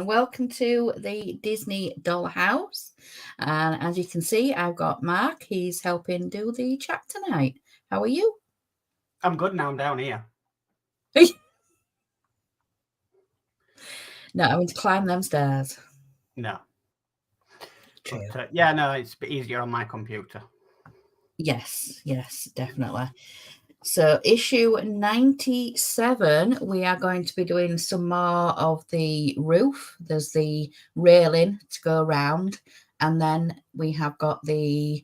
Welcome to the Disney Dollhouse. And as you can see, I've got Mark. He's helping do the chat tonight. How are you? I'm good now. I'm down here. No, I want to climb them stairs. No. But, yeah, no, it's a bit easier on my computer. Yes, definitely. So issue 97, we are going to be doing some more of the roof. There's the railing to go around, and then we have got the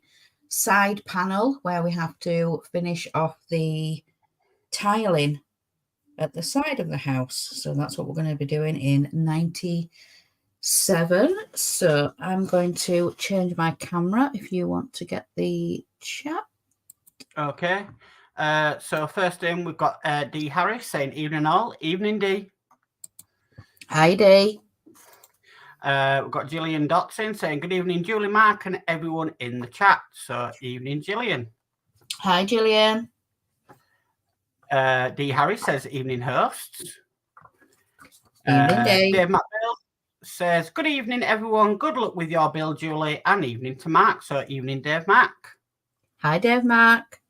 side panel where we have to finish off the tiling at the side of the house. So that's what we're going to be doing in 97. So I'm going to change my camera if you want to get the chat. Okay. So first in, we've got D. Harris saying evening all. Evening, D. Hi, D. We've got Gillian Dotson saying good evening, Julie, Mark, and everyone in the chat. So evening, Gillian. Hi, Gillian. D. Harris says evening, hosts. Evening, Dave. Dave McBill says good evening, everyone. Good luck with your bill, Julie, and evening to Mark. So evening, Dave Mac. Hi, Dave Mark.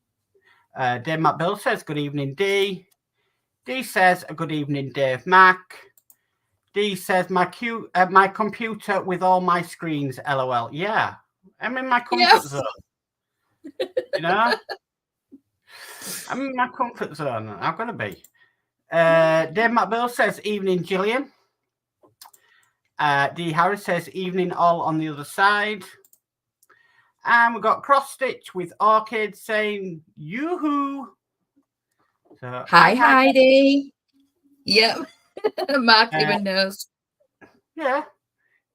Dave McBill says good evening, D. D says good evening, Dave Mac. D says my computer with all my screens, LOL. Yeah, I'm in my comfort zone. You know, I'm in my comfort zone. I'm gonna be. Dave McBill says evening, Gillian. D Harris says evening, all on the other side. And we've got Cross Stitch with Orchid saying yoo-hoo. So, hi, Heidi. Yep. Mark even knows. Yeah.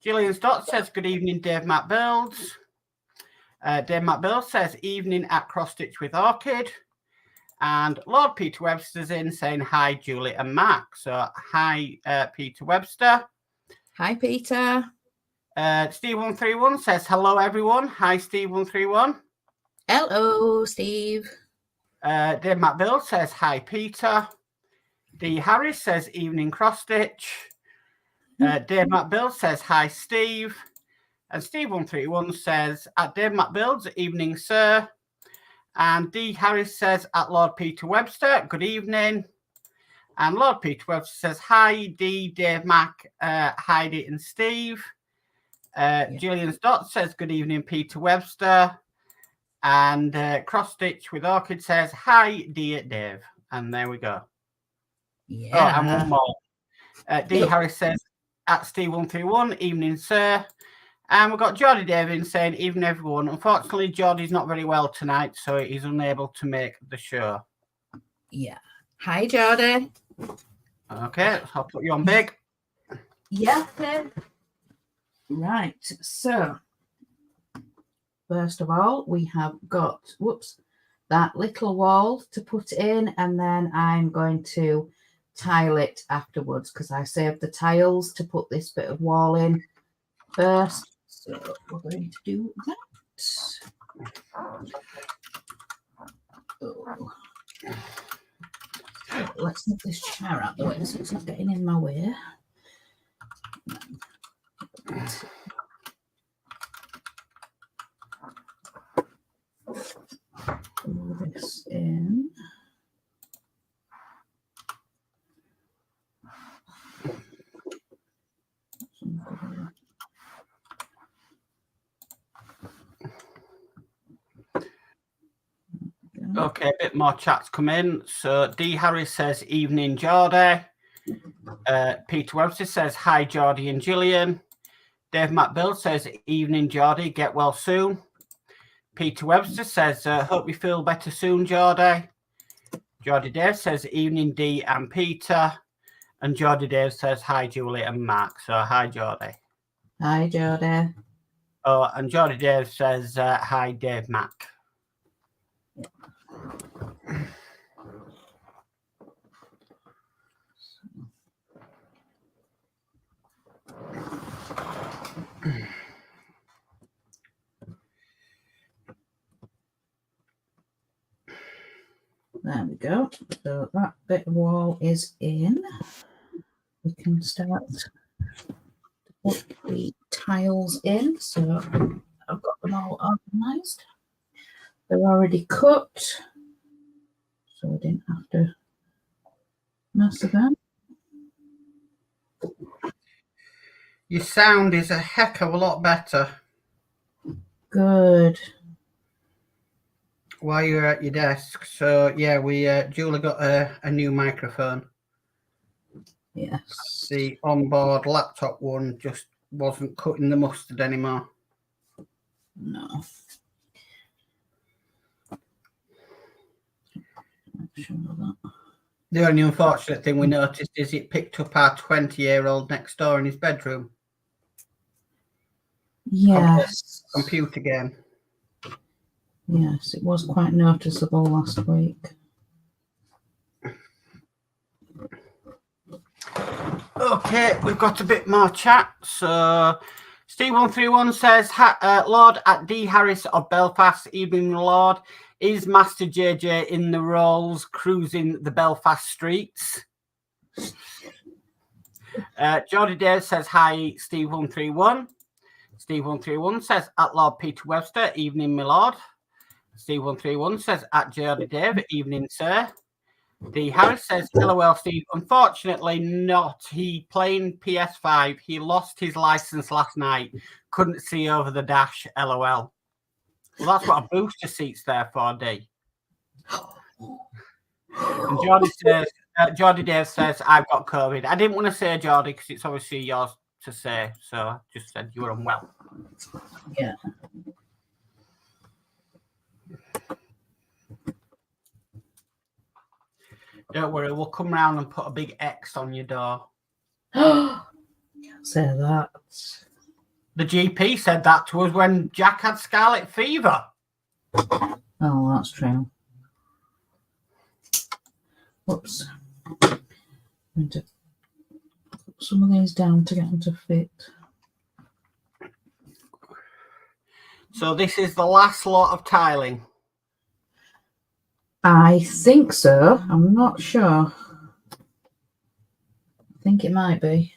Gillian Stott says good evening, Dave Matt Builds. Dave Matt Builds says evening at Cross Stitch with Orchid. And Lord Peter Webster's in saying hi, Julie and Mark. So hi, Peter Webster. Hi, Peter. Steve131 says hello, everyone. Hi, Steve131. Hello, Steve. Dave Matt Builds says hi, Peter. D. Harris says evening, Cross Stitch. Dave Matt Builds says hi, Steve. And Steve131 says at Dave Matt Builds, evening, sir. And D. Harris says at Lord Peter Webster, good evening. And Lord Peter Webster says hi, D, Dave Mac, Heidi, and Steve. Gillian Stott says good evening, Peter Webster. And Cross Stitch with Orchid says hi, dear Dave. And there we go. Yeah. Oh, and one more. D. Harris says at Steve131, evening, sir. And we've got Geordie David saying evening, everyone. Unfortunately, Geordie's not very well tonight, so he's unable to make the show. Yeah. Hi, Geordie. Okay, I'll put you on big. Yeah. Right. So, first of all, we have got, that little wall to put in, and then I'm going to tile it afterwards because I saved the tiles to put this bit of wall in first. So we're going to do that. Oh. So let's move this chair out the way so it's not getting in my way. Okay, a bit more chats come in. So D. Harris says, evening, Geordie. Peter Webster says, hi, Geordie and Gillian. Dave McBill says, evening, Geordie. Get well soon. Peter Webster says, hope you feel better soon, Geordie. Geordie Dave says, evening, D and Peter. And Geordie Dave says, hi, Julie and Mark. So, hi, Geordie. Hi, Geordie. Oh, and Geordie Dave says, hi, Dave Mac. There we go. So that bit of wall is in. We can start to put the tiles in. So I've got them all organised. They're already cut, so we didn't have to mess with them. Your sound is a heck of a lot better. Good. While you're at your desk. So, yeah, Julie got a new microphone. Yes. The onboard laptop one just wasn't cutting the mustard anymore. No. Sure that. The only unfortunate thing we noticed is it picked up our 20-year-old next door in his bedroom. Yes. Computer game. Yes, it was quite noticeable last week. Okay, we've got a bit more chat. So, Steve131 says, Lord at D. Harris of Belfast, evening, Lord. Is Master JJ in the rolls cruising the Belfast streets? Geordie Dave says, hi, Steve131. Steve131 says, at Lord Peter Webster, evening, my lord. Steve131 says, at Geordie Dave, evening, sir. D. Harris says, LOL, Steve. Unfortunately, not. He playing PS5. He lost his license last night. Couldn't see over the dash. LOL. Well, that's what a booster seat's there for, D. And Geordie Dave says, I've got COVID. I didn't want to say Geordie because it's obviously yours to say. So I just said you were unwell. Yeah. Don't worry, we'll come round and put a big X on your door. Can't say that. The GP said that to us when Jack had scarlet fever. Oh, that's true. Whoops. I'm going to put some of these down to get them to fit. So this is the last lot of tiling. I think so. I'm not sure. I think it might be.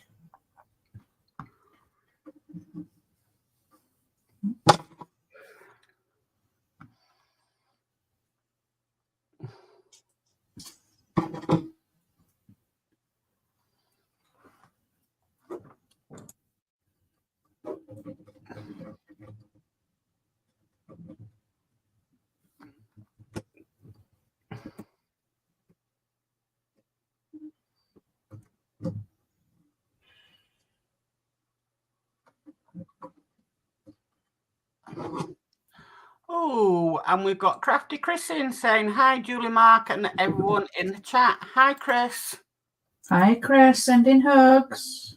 Oh, and we've got Crafty Chris in saying, hi, Julie, Mark, and everyone in the chat. Hi, Chris. Hi, Chris. Sending hugs.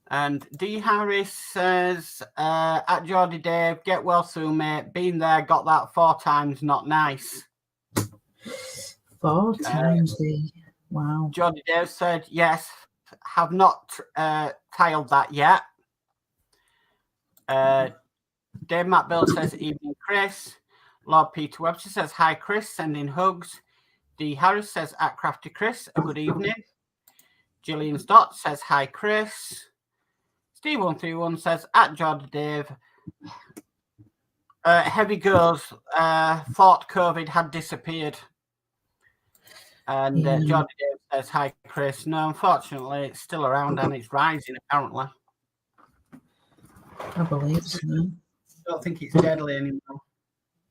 And D. Harris says, at Geordie Dave, get well soon, mate. Been there, got that 4 times, not nice. 4 times, D. Wow. Geordie Dave said, yes, have not tiled that yet. Dave McBill says, evening, Chris. Lord Peter Webster says, hi, Chris, sending hugs. D. Harris says, at Crafty Chris, a good evening. Gillian Stott says, hi, Chris. Steve131 says, at Geordie Dave, heavy goes, thought COVID had disappeared. And Geordie Dave says, hi, Chris. No, unfortunately, it's still around and it's rising, apparently. I believe so. I don't think it's deadly anymore.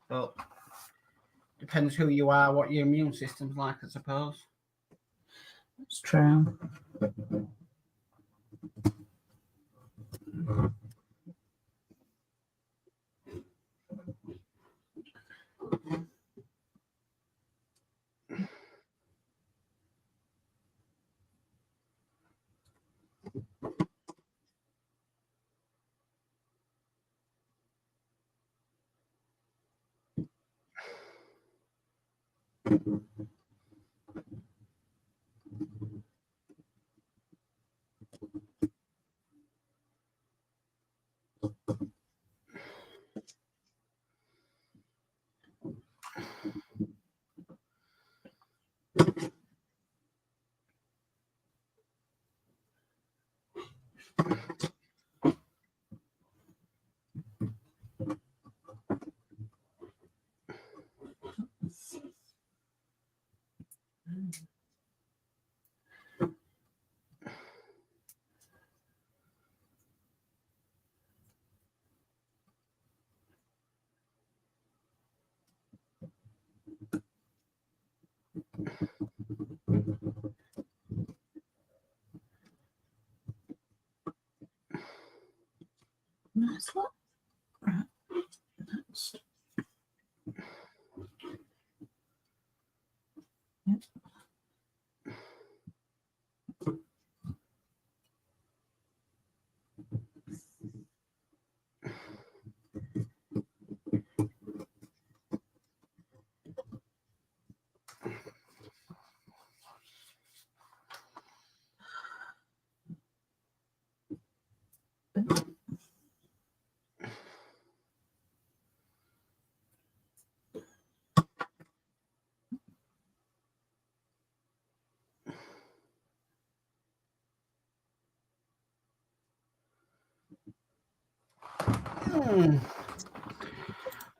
But depends who you are, what your immune system's like, I suppose. It's true. Nice look. Right. Next. Yep.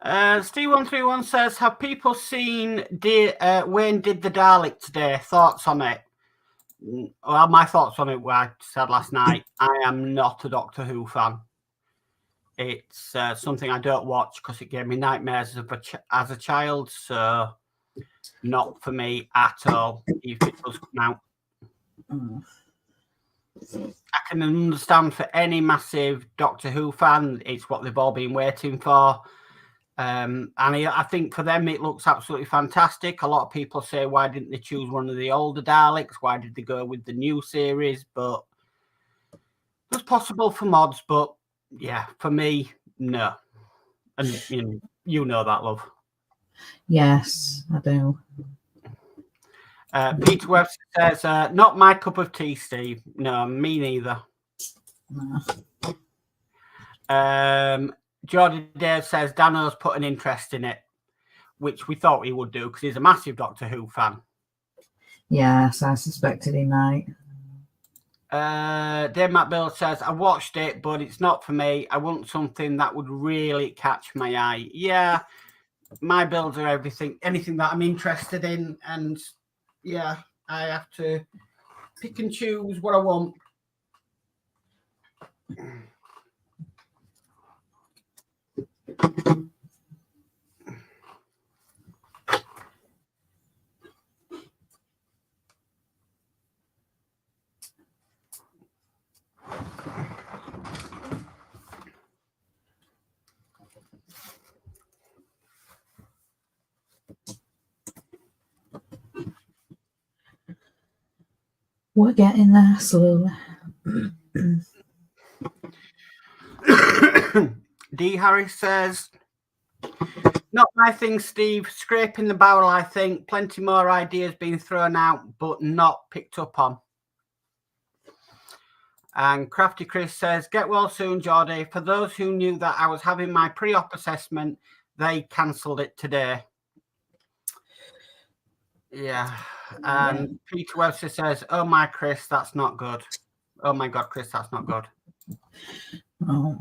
Steve131 says, have people seen Wayne did the Dalek today? Thoughts on it? Well, my thoughts on it were I said last night. I am not a Doctor Who fan. It's something I don't watch because it gave me nightmares as a child. So not for me at all, if it does come out. I can understand for any massive Doctor Who fan, it's what they've all been waiting for. And I think for them, it looks absolutely fantastic. A lot of people say, why didn't they choose one of the older Daleks? Why did they go with the new series? But it's possible for mods, but yeah, for me, no. And you know that, love. Yes, I do. Peter Webster says, not my cup of tea, Steve. No, me neither. No. Jordan Dave says Dano's put an interest in it, which we thought he would do because he's a massive Doctor Who fan. Yes, I suspected he might. Dave McBill says, I watched it, but it's not for me. I want something that would really catch my eye. Yeah, my builds are anything that I'm interested in. And yeah, I have to pick and choose what I want. We're getting there slowly. D. Harris says, not my thing, Steve. Scraping the barrel, I think. Plenty more ideas being thrown out, but not picked up on. And Crafty Chris says, get well soon, Geordie. For those who knew that I was having my pre-op assessment, they cancelled it today. Yeah. And Peter Webster says, oh my, Chris, that's not good. Oh my God, Chris, that's not good. Oh.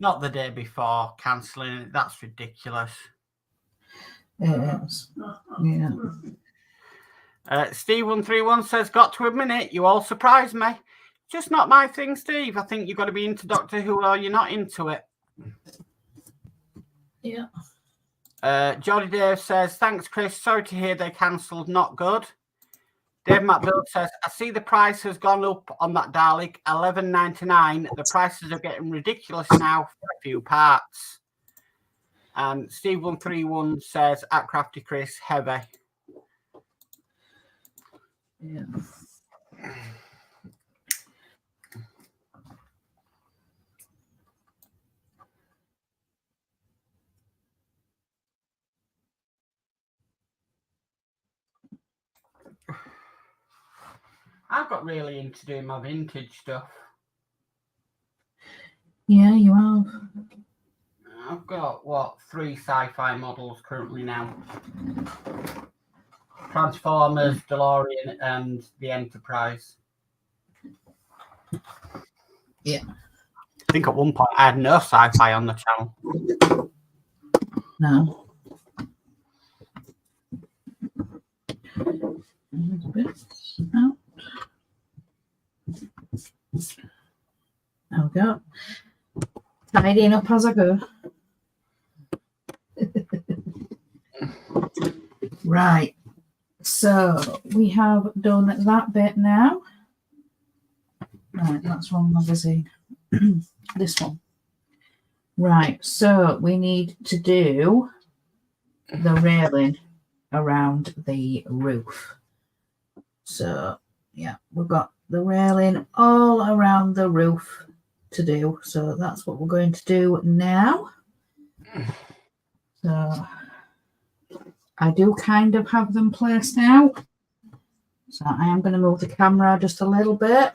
Not the day before cancelling it. That's ridiculous. It is. Yeah. Steve131 says, got to admit it, you all surprised me. Just not my thing, Steve. I think you've got to be into Doctor Who or you're not into it. Yeah. Jolly Dave says, thanks, Chris. Sorry to hear they cancelled. Not good. Dave McBill says, I see the price has gone up on that Dalek, $11.99. The prices are getting ridiculous now for a few parts. And Steve131 says, at Crafty Chris, heavy. Yeah. I've got really into doing my vintage stuff. Yeah, you have. I've got, 3 sci-fi models currently now. Transformers, DeLorean, and the Enterprise. Yeah. I think at one point I had no sci-fi on the channel. No. Out. There we go. Tidying up as I go. Right. So we have done that bit now. Right, that's one magazine. This one. Right, so we need to do the railing around the roof. So, yeah, we've got the railing all around the roof to do. So that's what we're going to do now. So I do kind of have them placed out. So I am going to move the camera just a little bit.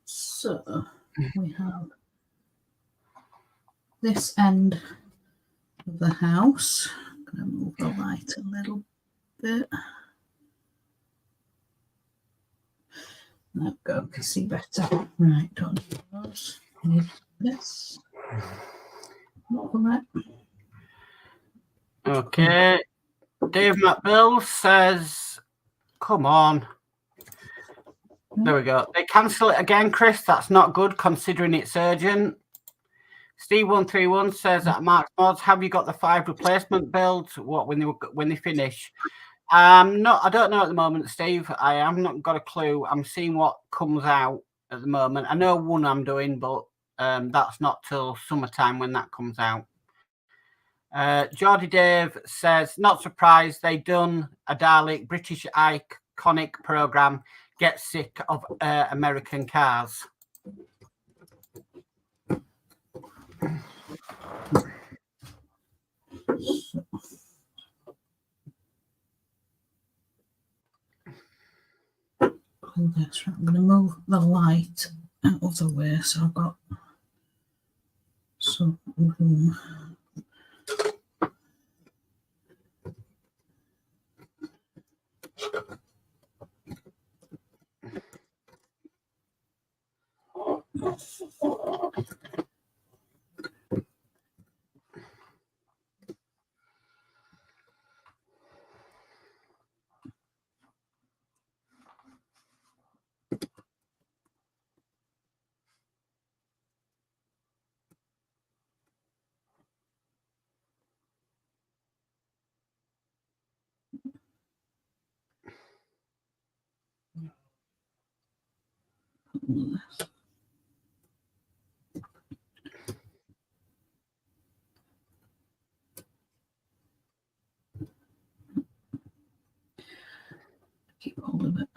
So we have this end of the house. I'm going to move the light a little bit. There we go, can see better. Right, don't need those. Need this. Okay. Dave McBill says, come on. There we go. They cancel it again, Chris. That's not good considering it's urgent. Steve131 says at Mark's Mods, have you got the 5 replacement builds? What when they finish? No, I don't know at the moment, Steve. I have not got a clue. I'm seeing what comes out at the moment. I know one I'm doing, but that's not till summertime when that comes out. Geordie Dave says, not surprised they done a Dalek British iconic program. Get sick of American cars. I'm going to move the light out of the way so I've got some room. Keep hold of it.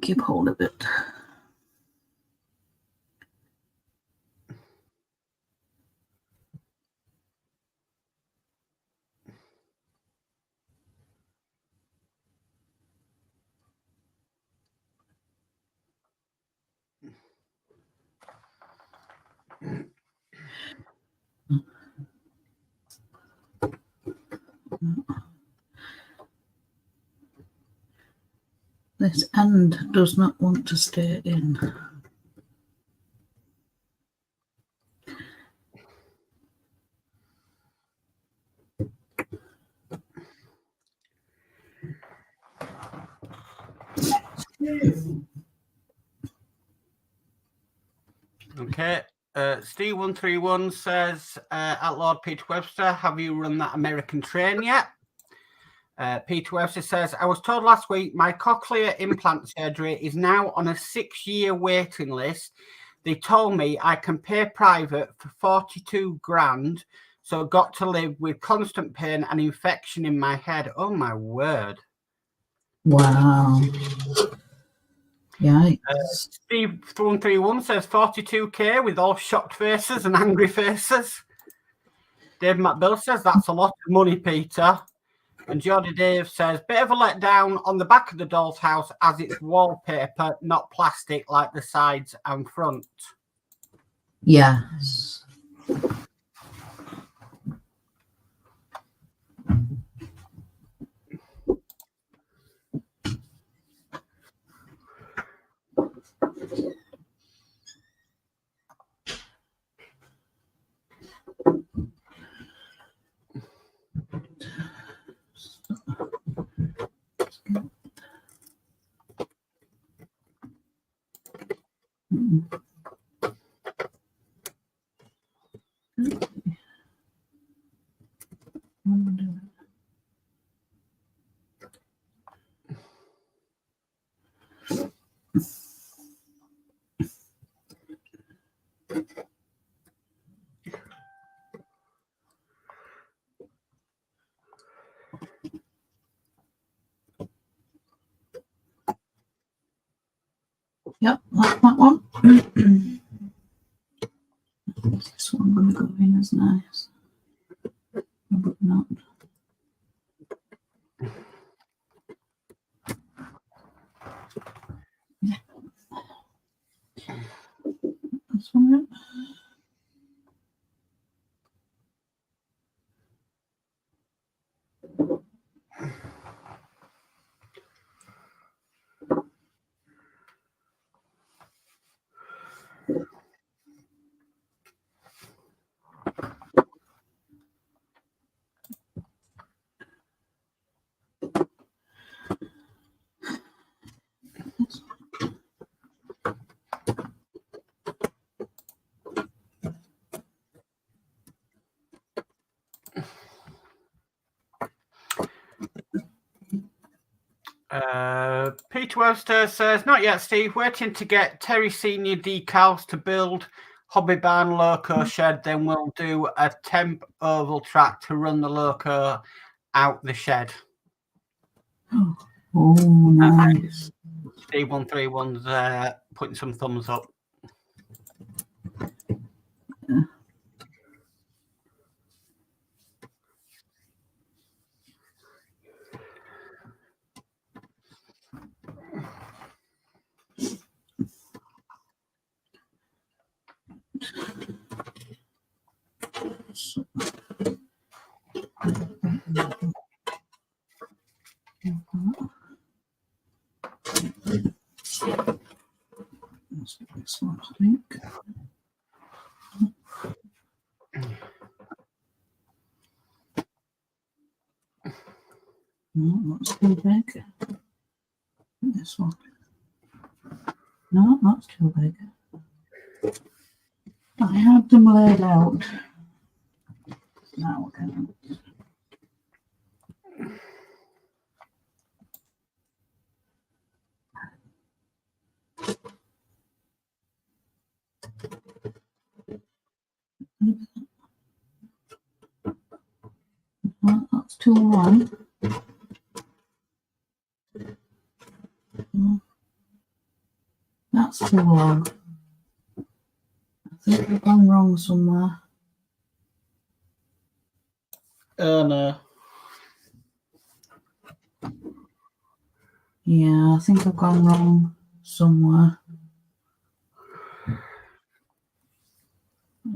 Keep hold of it. This end does not want to stay in. Okay. Steve131 says, at Lord Peter Webster, have you run that American train yet? Peter Webster says, I was told last week my cochlear implant surgery is now on a 6-year waiting list. They told me I can pay private for 42 grand, so got to live with constant pain and infection in my head. Oh, my word. Wow. Yeah. Steve131 says 42k with all shocked faces and angry faces. Dave McBill says that's a lot of money, Peter. And Jordy Dave says, bit of a letdown on the back of the doll's house as it's wallpaper, not plastic like the sides and front. Yes. Yep, like that one. This one going to go in as nice, but not. Yeah. This one. Peter Webster says, not yet, Steve. Waiting to get Terry Senior decals to build Hobby Barn Loco shed. Then we'll do a temp oval track to run the Loco out the shed. Oh, nice. Steve131's putting some thumbs up. Yeah. This one, I think. No, that's too big. This one. No, that's too big. I had them laid out. Now again. Well, that's too long. That's too long. I think I've gone wrong somewhere. Oh no. Yeah, I think I've gone wrong somewhere.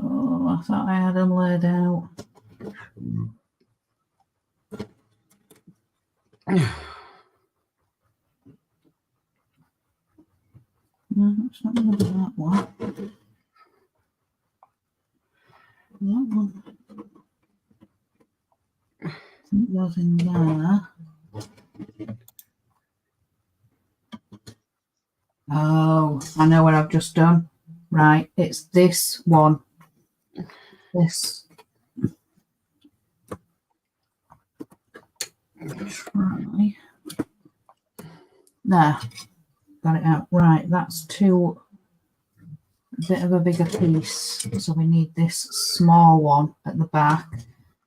Oh, I thought I had them laid out. That one. It goes in there. Oh, I know what I've just done. Right, it's this one. This. Try. There. Got it out. Right, that's a bit of a bigger piece. So we need this small one at the back.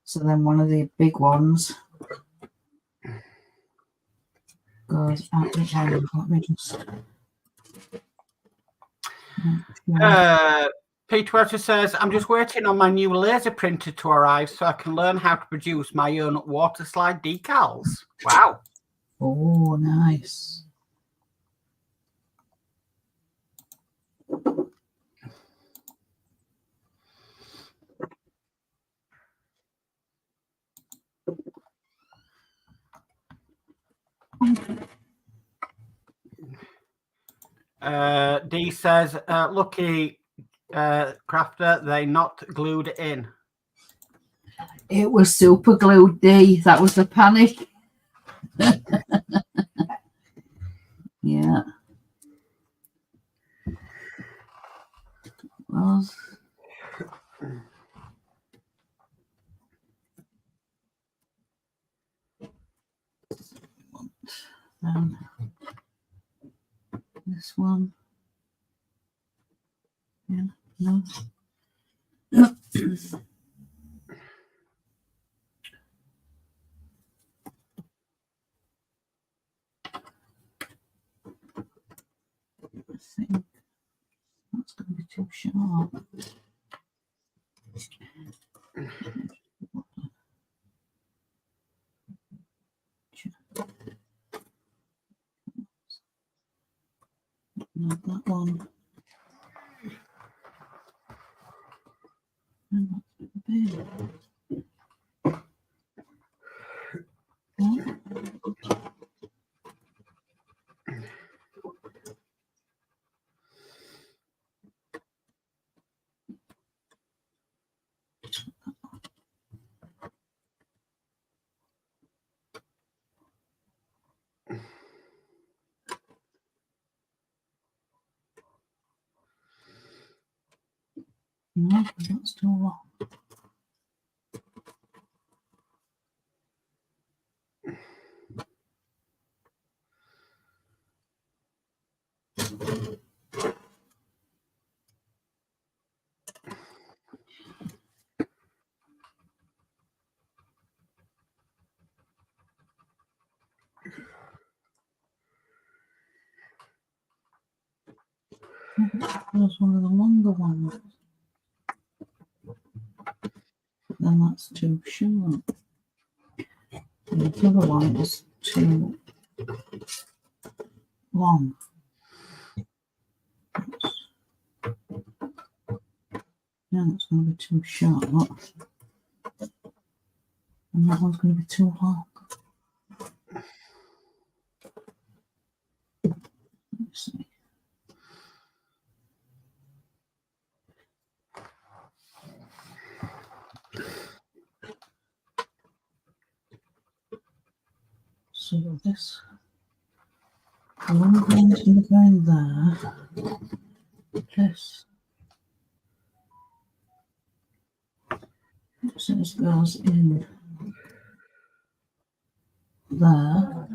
So then one of the big ones goes at the end. Let me just... Peter Webster says, I'm just waiting on my new laser printer to arrive so I can learn how to produce my own water slide decals. Wow. Oh, nice. D says, lucky crafter, they not glued in. It was super glued, D. That was the panic. Yeah. Well, this one. Yeah, no. I think that's going to be too sharp. Not that one. And that's a bit big. No, that's too long. There's one of the longer ones. Then that's too short. And the other one is too long. Yeah, that's going to be too short. And that one's going to be too long. Let's see. So this one one's going to be going there. This goes in there.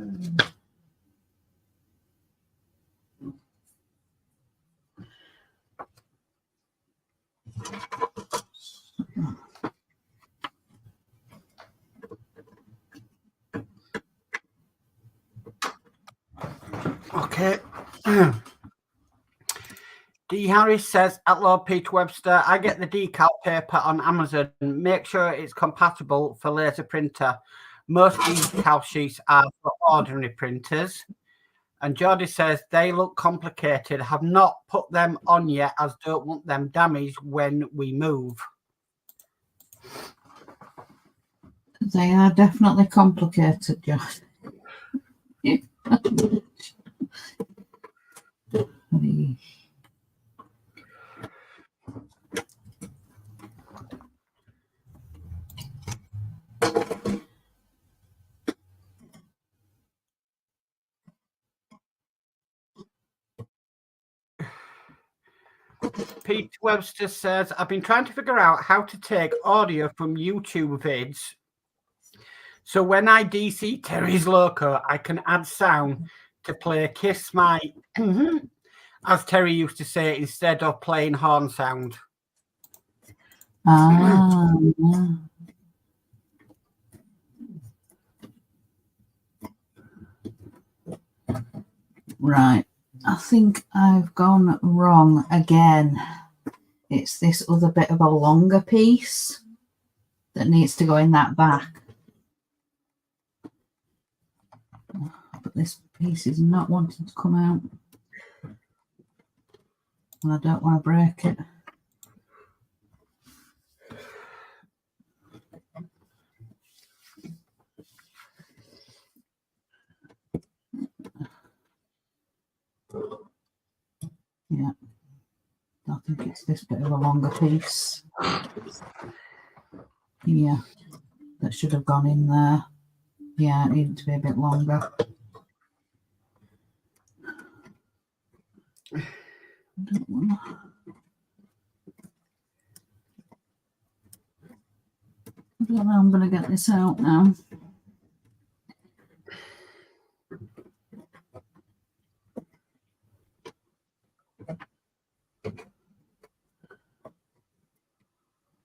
Okay. D. Harris says, at Lord Peter Webster, I get the decal paper on Amazon. Make sure it's compatible for laser printer. Most decal sheets are for ordinary printers. And Jordy says, they look complicated. Have not put them on yet as don't want them damaged when we move. They are definitely complicated, Josh. Pete Webster says, I've been trying to figure out how to take audio from YouTube vids. So when I DC Terry's Loco, I can add sound to play Kiss My, as Terry used to say, instead of playing horn sound. Ah, yeah. Right. I think I've gone wrong again. It's this other bit of a longer piece that needs to go in that back. But this piece is not wanting to come out. And I don't want to break it. Yeah. I think it's this bit of a longer piece. Yeah. That should have gone in there. Yeah, it needed to be a bit longer. I don't know, I'm going to get this out now.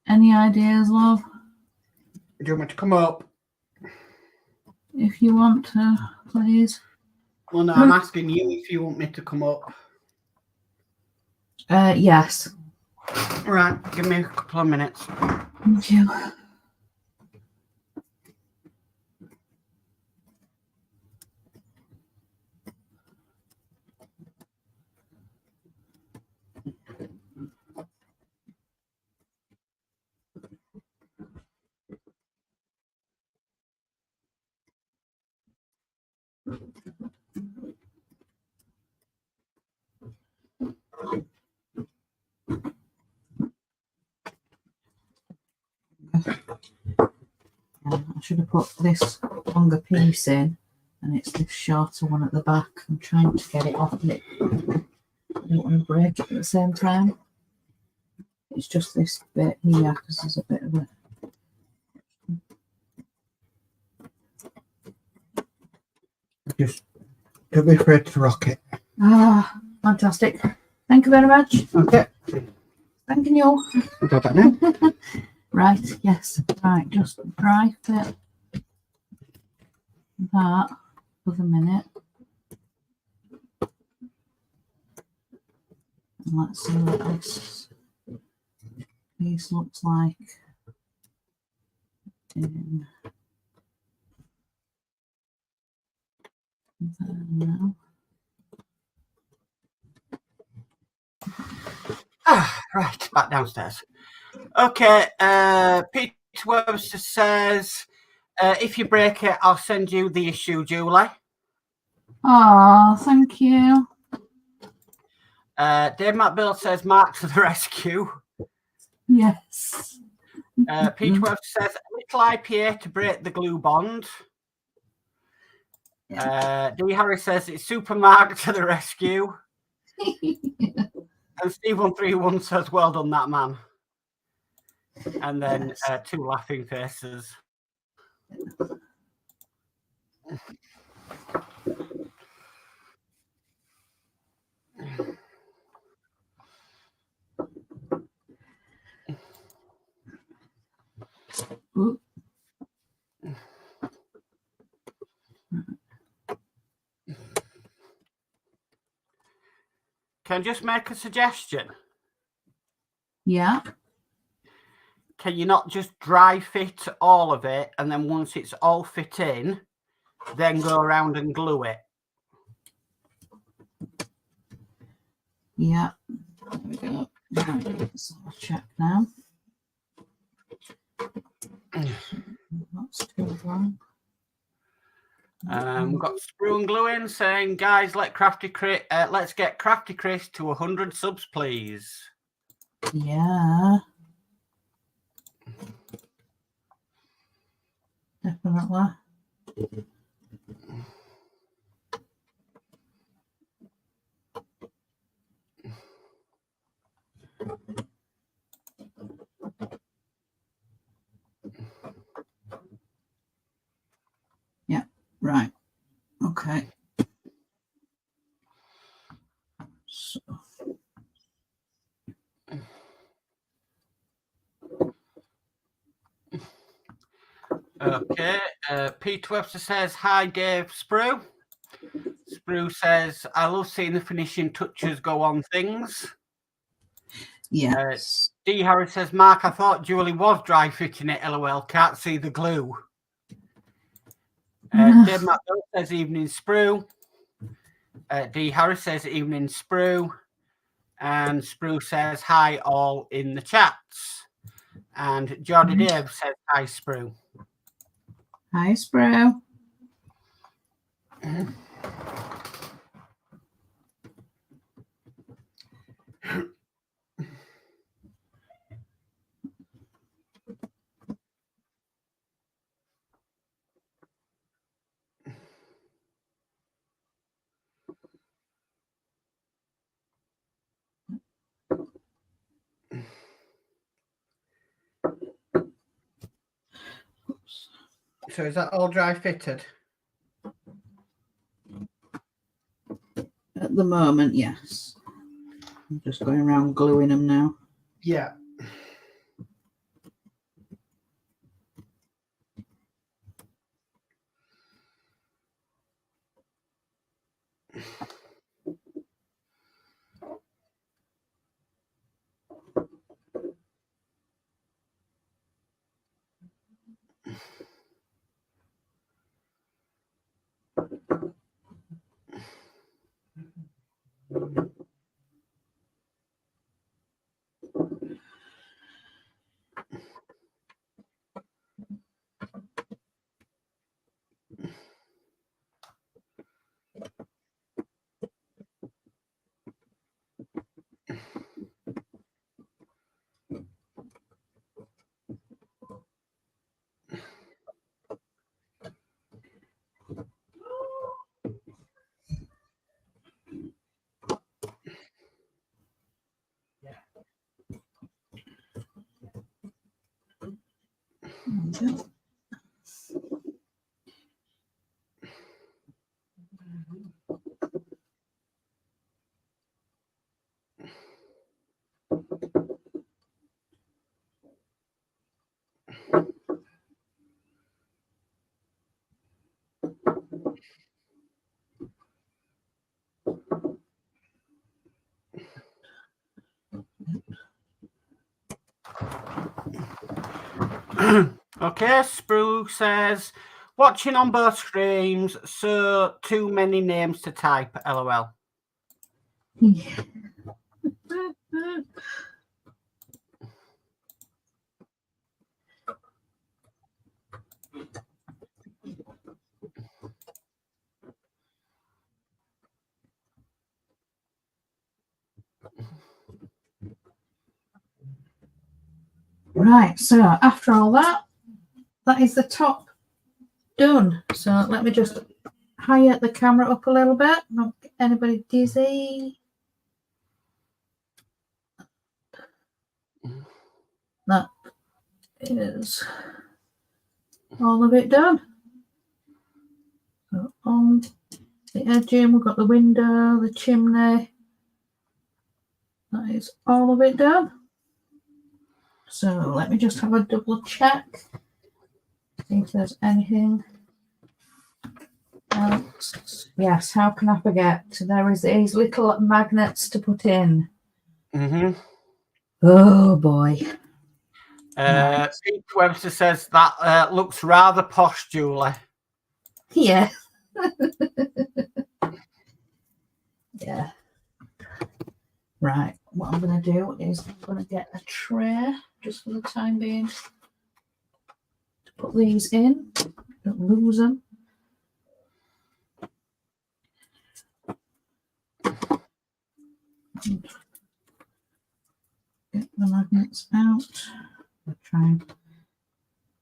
Any ideas, love? Do you want me to come up? If you want to, please. Well, no, I'm asking you if you want me to come up. Yes. Right, give me a couple of minutes. Thank you. I should have put this longer piece in, and it's this shorter one at the back. I'm trying to get it off, but I don't want to break it at the same time. It's just this bit here because there's a bit of it. Just don't be afraid to rock it. Ah, fantastic. Thank you very much. Okay. Thank you. We'll go back now. Right, yes. Right, just dry fit that for the minute. And let's see what this piece looks like. In there now. Right, back downstairs. Okay, Peter Webster says, if you break it, I'll send you the issue, Julie. Oh, thank you. Dave McBill says, Mark to the rescue. Yes. Peter Webster says, a little IPA to break the glue bond. D. Harris says, it's Super Mark to the rescue. And Steve131 says, well done, that man. And then two laughing faces. Ooh. Can I just make a suggestion? Yeah. Can you not just dry fit all of it, and then once it's all fit in, then go around and glue it? Yeah. There we go. Let's have a check now. That's too long. We've got Sprue and Glue in saying, guys, let's get Crafty Chris to 100 subs, please. Yeah. Definitely. Okay. Peter Webster says, hi, Dave Sprue. Sprue says, I love seeing the finishing touches go on things. Yes. D. Harris says, Mark, I thought Julie was dry fitting it. LOL. Can't see the glue. Dave McDowell says, evening, Sprue. D. Harris says, evening, Sprue. And Sprue says, hi, all in the chats. And Jordy Dave says, hi, Sprue. Hi, Sprue. So is that all dry fitted? At the moment, yes. I'm just going around gluing them now. Yeah. Okay, Sprue says, watching on both streams, so too many names to type, LOL. Right, so after all that is the top done. So let me just higher the camera up a little bit, not get anybody dizzy. That is all of it done. So on the edging, we've got the window, the chimney. That is all of it done. So let me just have a double check. See if there's anything else. Yes, how can I forget? There is these little magnets to put in. Oh boy. Pete Webster says that looks rather posh, Julie. Yeah. Yeah. Right. What I'm going to do is I'm going to get a tray just for the time being to put these in. Don't lose them. Get the magnets out. I'll try and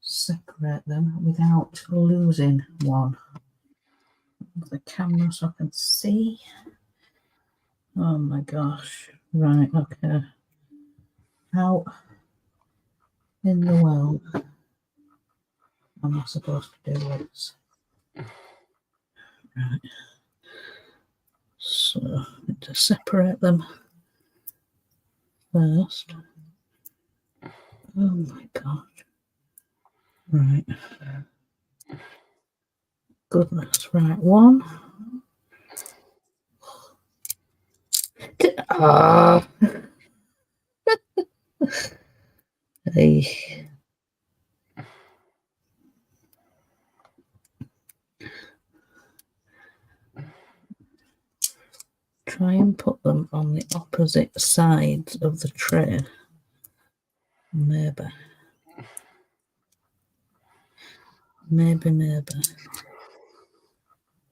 separate them without losing one. The camera so I can see. Oh my gosh. Right, okay. How in the world am I supposed to do this? Right. So I need to separate them first. Oh my gosh. Right. Goodness. Right. One. Ah. Hey. Try and put them on the opposite sides of the tray. Maybe. Maybe.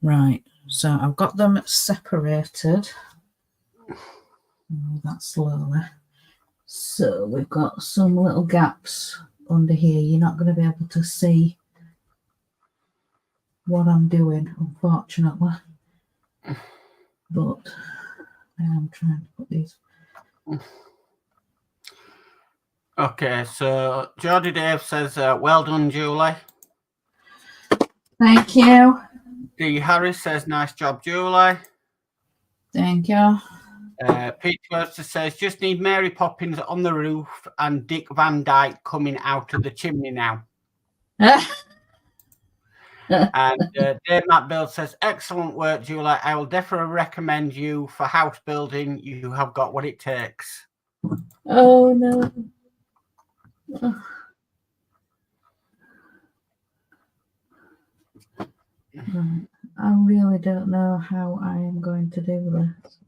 Right. So I've got them separated. Move that slowly. So we've got some little gaps under here. You're not going to be able to see what I'm doing, unfortunately. But I am trying to put these. Okay, so Geordie Dave says, well done, Julie. Thank you. D. Harris says, nice job, Julie. Thank you. Pete Webster says, just need Mary Poppins on the roof and Dick Van Dyke coming out of the chimney now. And Dave Matt Bill says, excellent work, Julie. I will definitely recommend you for house building. You have got what it takes. Oh, no. Right. I really don't know how I am going to do this.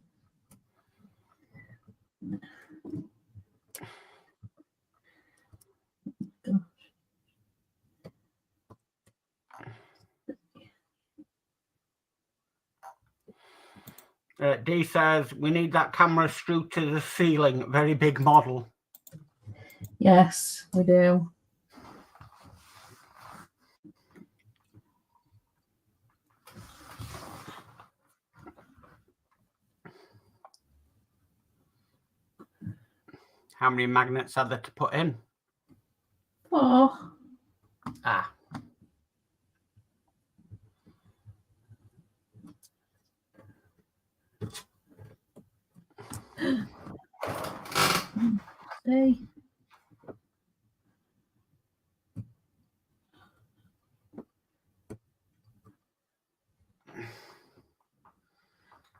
D says, we need that camera screwed to the ceiling. Very big model. Yes, we do. How many magnets are there to put in? 4. Ah. Stay.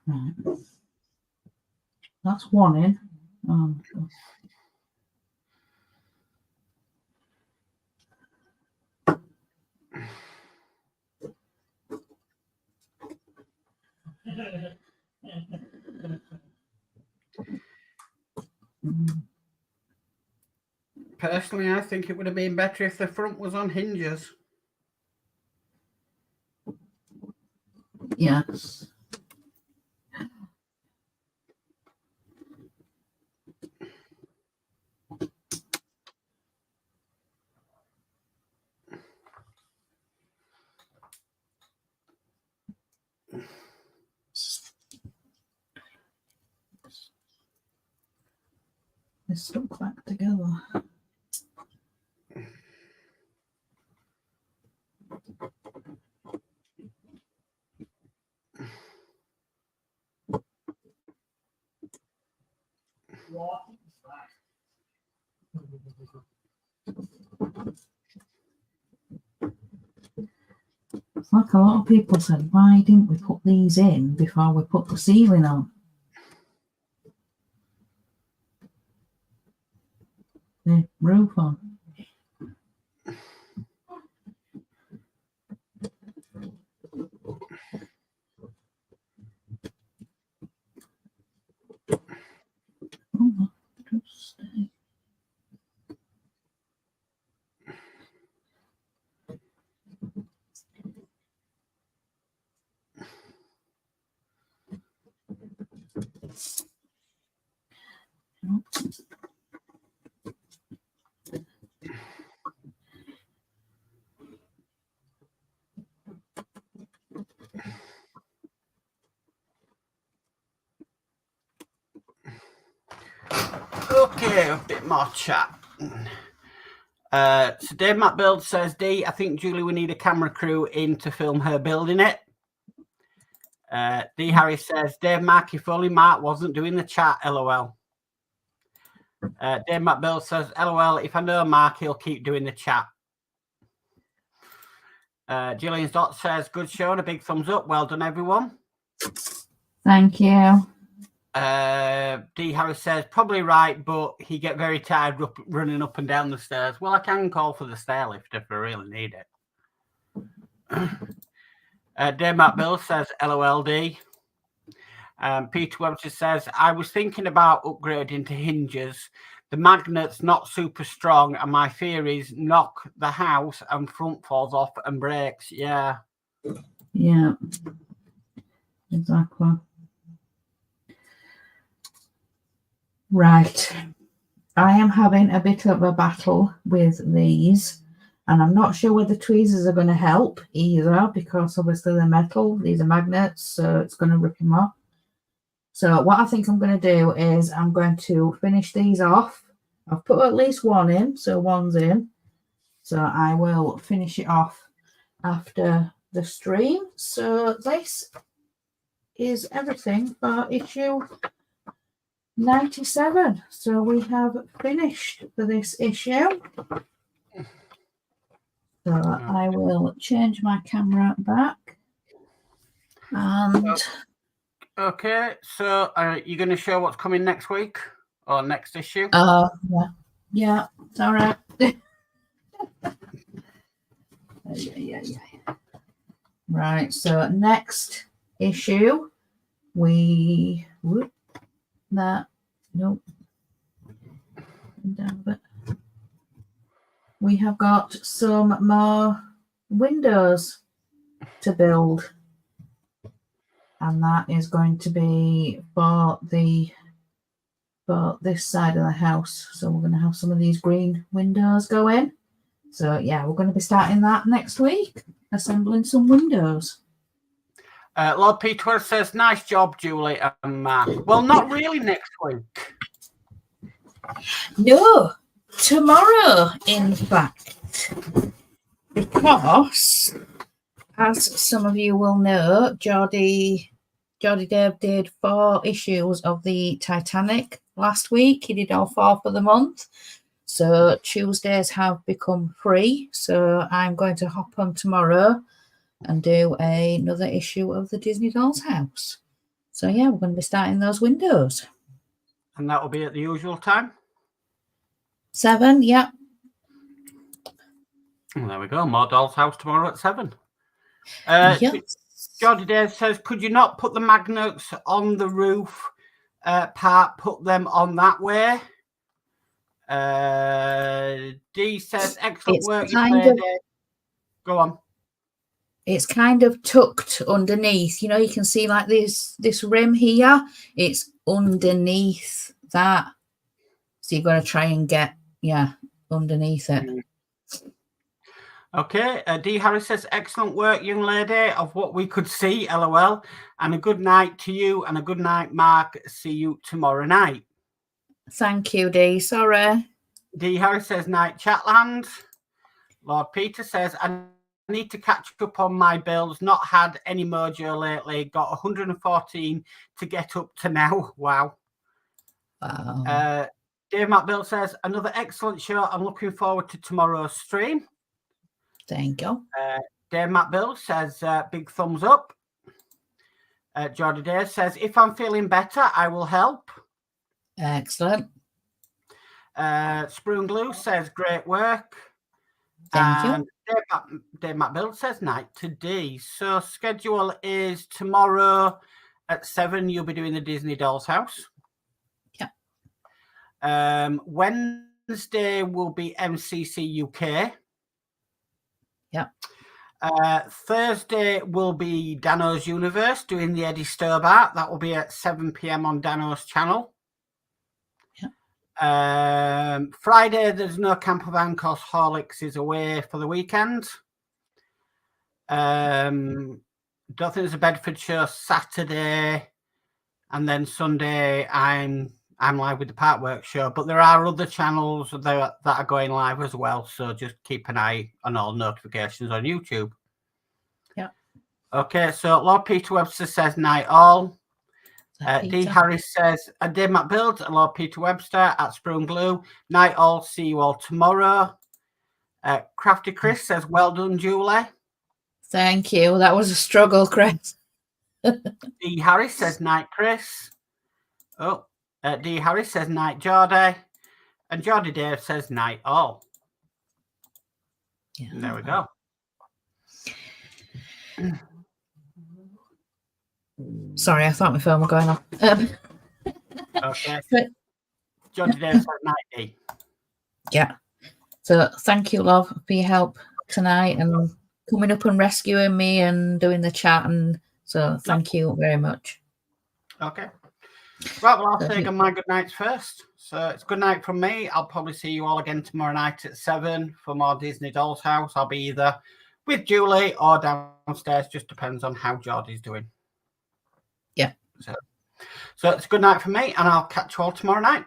Right. That's one in. Personally, I think it would have been better if the front was on hinges. Yes. They're stuck back together. It's like a lot of people said, why didn't we put these in before we put the ceiling on? The roof on. Oh, just stay. Okay, a bit more chat. So Dave Matt Build says, D, I think Julie we need a camera crew in to film her building it. D Harry says, Dave Mark, if only Mark wasn't doing the chat, LOL. Dave Matt Build says, LOL, if I know Mark, he'll keep doing the chat. Gillian's Dot says, good show and a big thumbs up. Well done, everyone. Thank you. D. Harris says, probably right, but he get very tired running up and down the stairs. Well, I can call for the stair lift if I really need it. Dave Matt Bill says, LOLD. Peter Webster says, I was thinking about upgrading to hinges. The magnet's not super strong, and my fear is knock the house and front falls off and breaks. Yeah. Yeah. Exactly. Right. I am having a bit of a battle with these, and I'm not sure whether tweezers are going to help either, because obviously they're metal. These are magnets, so it's going to rip them off. So what I think I'm going to do is I'm going to finish these off. I've put at least one in, so one's in. So I will finish it off after the stream. So this is everything for issue 97. So we have finished for this issue. So I will change my camera back. And okay, so you're going to show what's coming next week or next issue? Yeah, it's all right. Right, so next issue we we have got some more windows to build, and that is going to be for this side of the house. So we're going to have some of these green windows go in. So yeah, we're going to be starting that next week, assembling some windows. Lord Peter says, nice job, Julie and Mark. Well, not really next week. No, tomorrow, in fact. Because, as some of you will know, Geordie Dave did 4 issues of the Titanic last week. He did all 4 for the month. So Tuesdays have become free. So I'm going to hop on tomorrow and do another issue of the Disney Doll's House. So yeah, we're going to be starting those windows. And that will be at the usual time? 7, yeah. Well, there we go. More Doll's House tomorrow at 7. Yes. Geordie Dave says, could you not put the magnets on the roof part, put them on that way? D says, excellent work. Go on. It's kind of tucked underneath. You know, you can see like this rim here. It's underneath that. So you've got to try and get, underneath it. Okay. D. Harris says, excellent work, young lady, of what we could see, LOL. And a good night to you and a good night, Mark. See you tomorrow night. Thank you, D. Sorry. D. Harris says, night, Chatland. Lord Peter says, I need to catch up on my bills. Not had any mojo lately. Got 114 to get up to now. Wow. Dave Matt Bill says, another excellent show. I'm looking forward to tomorrow's stream. Thank you. Dave Matt Bill says, big thumbs up. Geordie Dave says, if I'm feeling better, I will help. Excellent. Spoon Glue says, great work. Thank you. Dave Matt Bill says, night to D. So schedule is tomorrow at 7. You'll be doing the Disney Doll's House. Yeah. Wednesday will be MCC UK. Yeah. Thursday will be Dano's Universe doing the Eddie Stobart. That will be at 7 p.m. on Dano's channel. Friday, there's no Camp of Anne because Horlicks is away for the weekend. Don't think there's a Bedford show Saturday, and then Sunday I'm live with the Parkwork show. But there are other channels that are going live as well, so just keep an eye on all notifications on YouTube. Yeah. Okay, so Lord Peter Webster says night all. D. Harris says, Dave Matt Build, Lord Peter Webster at Spoon Glue. Night all, see you all tomorrow. Crafty Chris says, well done, Julie. Thank you. That was a struggle, Chris. D. Harris says night, Chris. Oh, D. Harris says night, Geordie. And Geordie Dave says night, all. Yeah. There we go. Sorry, I thought my phone was going off. Okay. But, Geordie Dave says night, D. yeah. So thank you, love, for your help tonight and coming up and rescuing me and doing the chat. And so thank you very much. Okay. Right, well, I'll say my good nights first. So it's good night from me. I'll probably see you all again tomorrow night at 7 for more Disney Doll's House. I'll be either with Julie or downstairs. Just depends on how Geordie's doing. Yeah. So it's a good night for me, and I'll catch you all tomorrow night.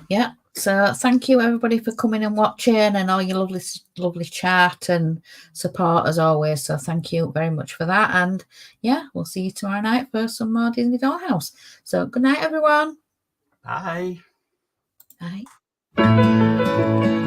Yeah. So thank you, everybody, for coming and watching and all your lovely chat and support as always. So thank you very much for that. And yeah, we'll see you tomorrow night for some more Disney Dollhouse. So good night, everyone. Bye. Bye.